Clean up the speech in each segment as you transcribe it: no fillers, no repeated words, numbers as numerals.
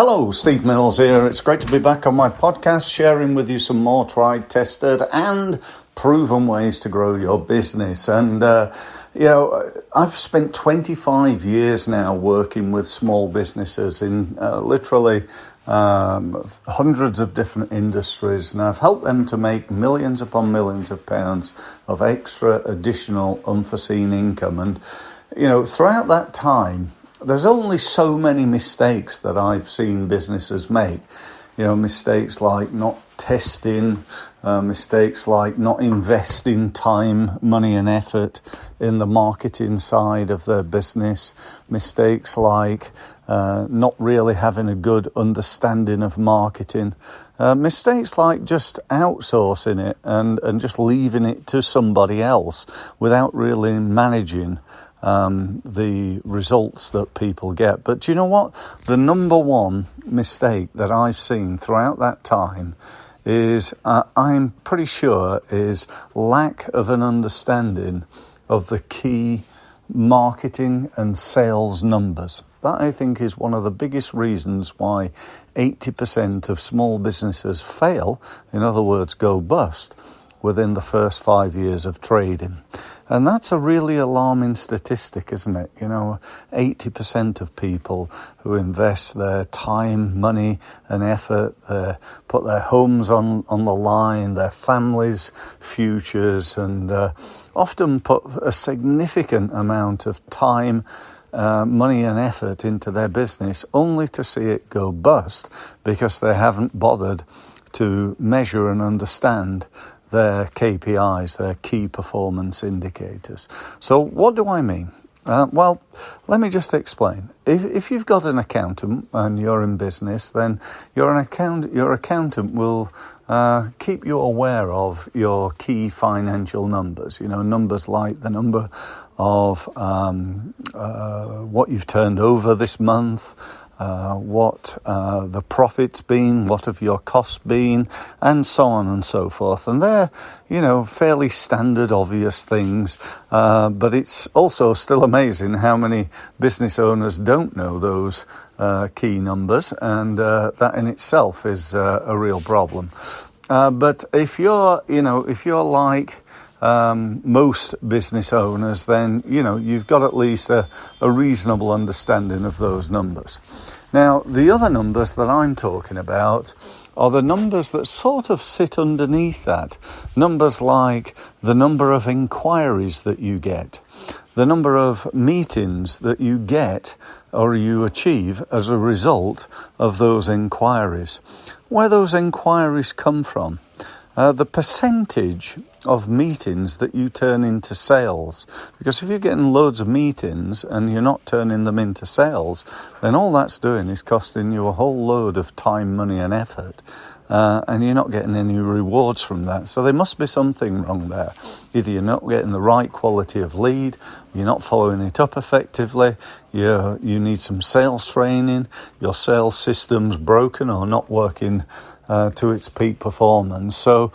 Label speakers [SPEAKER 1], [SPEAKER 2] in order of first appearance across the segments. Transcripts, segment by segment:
[SPEAKER 1] Hello, Steve Mills here. It's great to be back on my podcast, sharing with you some more tried, tested and proven ways to grow your business. And, I've spent 25 years now working with small businesses in literally hundreds of different industries. And I've helped them to make millions upon millions of pounds of extra, additional, unforeseen income. And, throughout that time, there's only so many mistakes that I've seen businesses make. Mistakes like not testing, mistakes like not investing time, money and effort in the marketing side of their business, mistakes like not really having a good understanding of marketing, mistakes like just outsourcing it and just leaving it to somebody else without really managing the results that people get. But do you know what? The number one mistake that I've seen throughout that time is, I'm pretty sure, is lack of an understanding of the key marketing and sales numbers. That, I think, is one of the biggest reasons why 80% of small businesses fail, in other words, go bust, within the first 5 years of trading. And that's a really alarming statistic, isn't it? 80% of people who invest their time, money and effort, put their homes on the line, their families' futures, and often put a significant amount of time, money and effort into their business only to see it go bust because they haven't bothered to measure and understand their KPIs, their key performance indicators. So what do I mean? Well, let me just explain. If you've got an accountant and you're in business, then your accountant will keep you aware of your key financial numbers. Numbers like the number of what you've turned over this month, what the profit's been, what have your costs been, and so on and so forth. And they're, fairly standard, obvious things, but it's also still amazing how many business owners don't know those key numbers, and that in itself is a real problem. But if you're like most business owners, then, you've got at least a reasonable understanding of those numbers. Now, the other numbers that I'm talking about are the numbers that sort of sit underneath that. Numbers like the number of inquiries that you get, the number of meetings that you get or you achieve as a result of those inquiries, where those inquiries come from, the percentage of meetings that you turn into sales. Because if you're getting loads of meetings and you're not turning them into sales, then all that's doing is costing you a whole load of time, money and effort. And you're not getting any rewards from that. So there must be something wrong there. Either you're not getting the right quality of lead, you're not following it up effectively, you need some sales training, your sales system's broken or not working to its peak performance. So,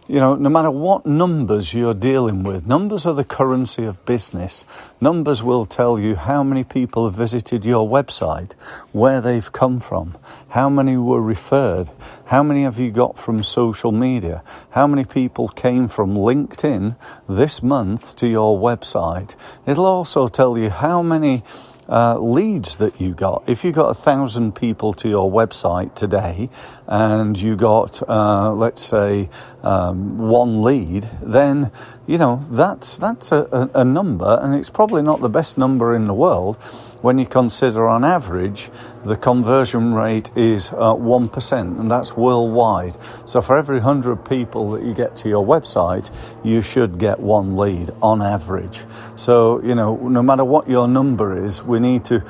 [SPEAKER 1] no matter what numbers you're dealing with, numbers are the currency of business. Numbers will tell you how many people have visited your website, where they've come from, how many were referred, how many have you got from social media, how many people came from LinkedIn this month to your website. It'll also tell you how many leads that you got. If you got 1,000 people to your website today and you got, let's say, one lead, then, that's a number, and it's probably not the best number in the world when you consider on average the conversion rate is 1%, and that's worldwide. So for every 100 people that you get to your website, you should get one lead on average. So, no matter what your number is, we need to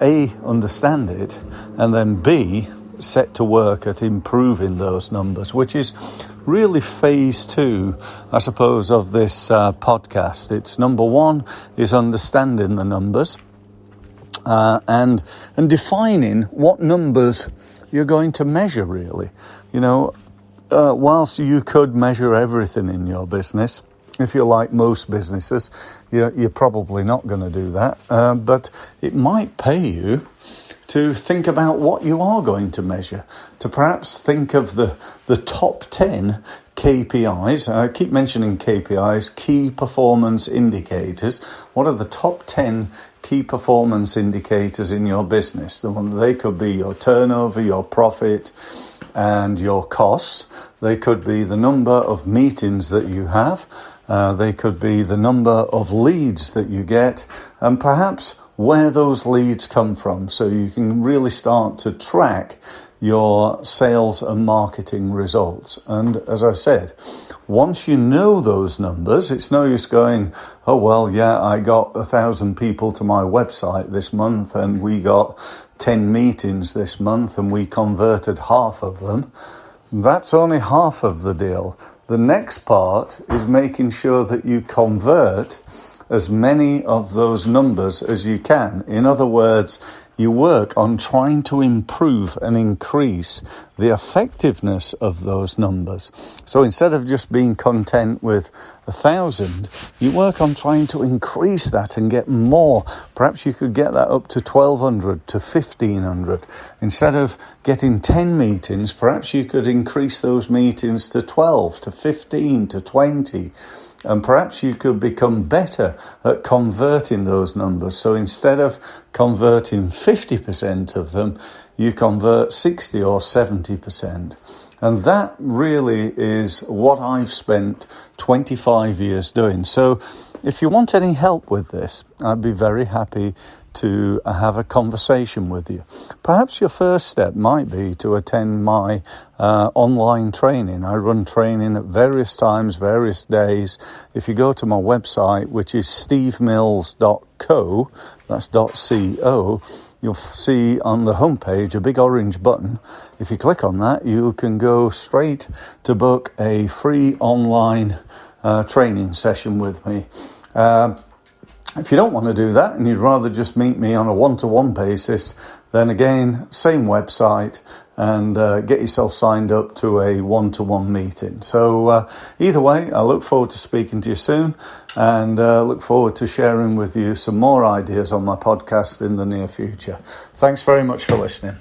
[SPEAKER 1] A, understand it, and then B, set to work at improving those numbers, which is really phase 2, I suppose, of this podcast. It's number 1 is understanding the numbers and defining what numbers you're going to measure, really. Whilst you could measure everything in your business, if you're like most businesses, you're probably not going to do that. But it might pay you to think about what you are going to measure, to perhaps think of the top 10 KPIs. I keep mentioning KPIs, key performance indicators. What are the top 10 key performance indicators in your business? They could be your turnover, your profit, and your costs. They could be the number of meetings that you have. They could be the number of leads that you get, and perhaps where those leads come from, so you can really start to track your sales and marketing results. And as I said, once you know those numbers, it's no use going, oh, well, yeah, I got 1,000 people to my website this month and we got 10 meetings this month and we converted half of them. That's only half of the deal. The next part is making sure that you convert as many of those numbers as you can. In other words, you work on trying to improve and increase the effectiveness of those numbers. So instead of just being content with 1,000, you work on trying to increase that and get more. Perhaps you could get that up to 1,200 to 1,500. Instead of getting 10 meetings, perhaps you could increase those meetings to 12, to 15, to 20. And perhaps you could become better at converting those numbers. So instead of converting 50% of them, you convert 60 or 70%. And that really is what I've spent 25 years doing. So if you want any help with this, I'd be very happy to have a conversation with you. Perhaps your first step might be to attend my online training. I run training at various times, various days. If you go to my website, which is stevemills.co, that's .co, you'll see on the homepage a big orange button. If you click on that, you can go straight to book a free online training session with me. If you don't want to do that and you'd rather just meet me on a one-to-one basis, then again, same website, and get yourself signed up to a one-to-one meeting. So either way, I look forward to speaking to you soon, and look forward to sharing with you some more ideas on my podcast in the near future. Thanks very much for listening.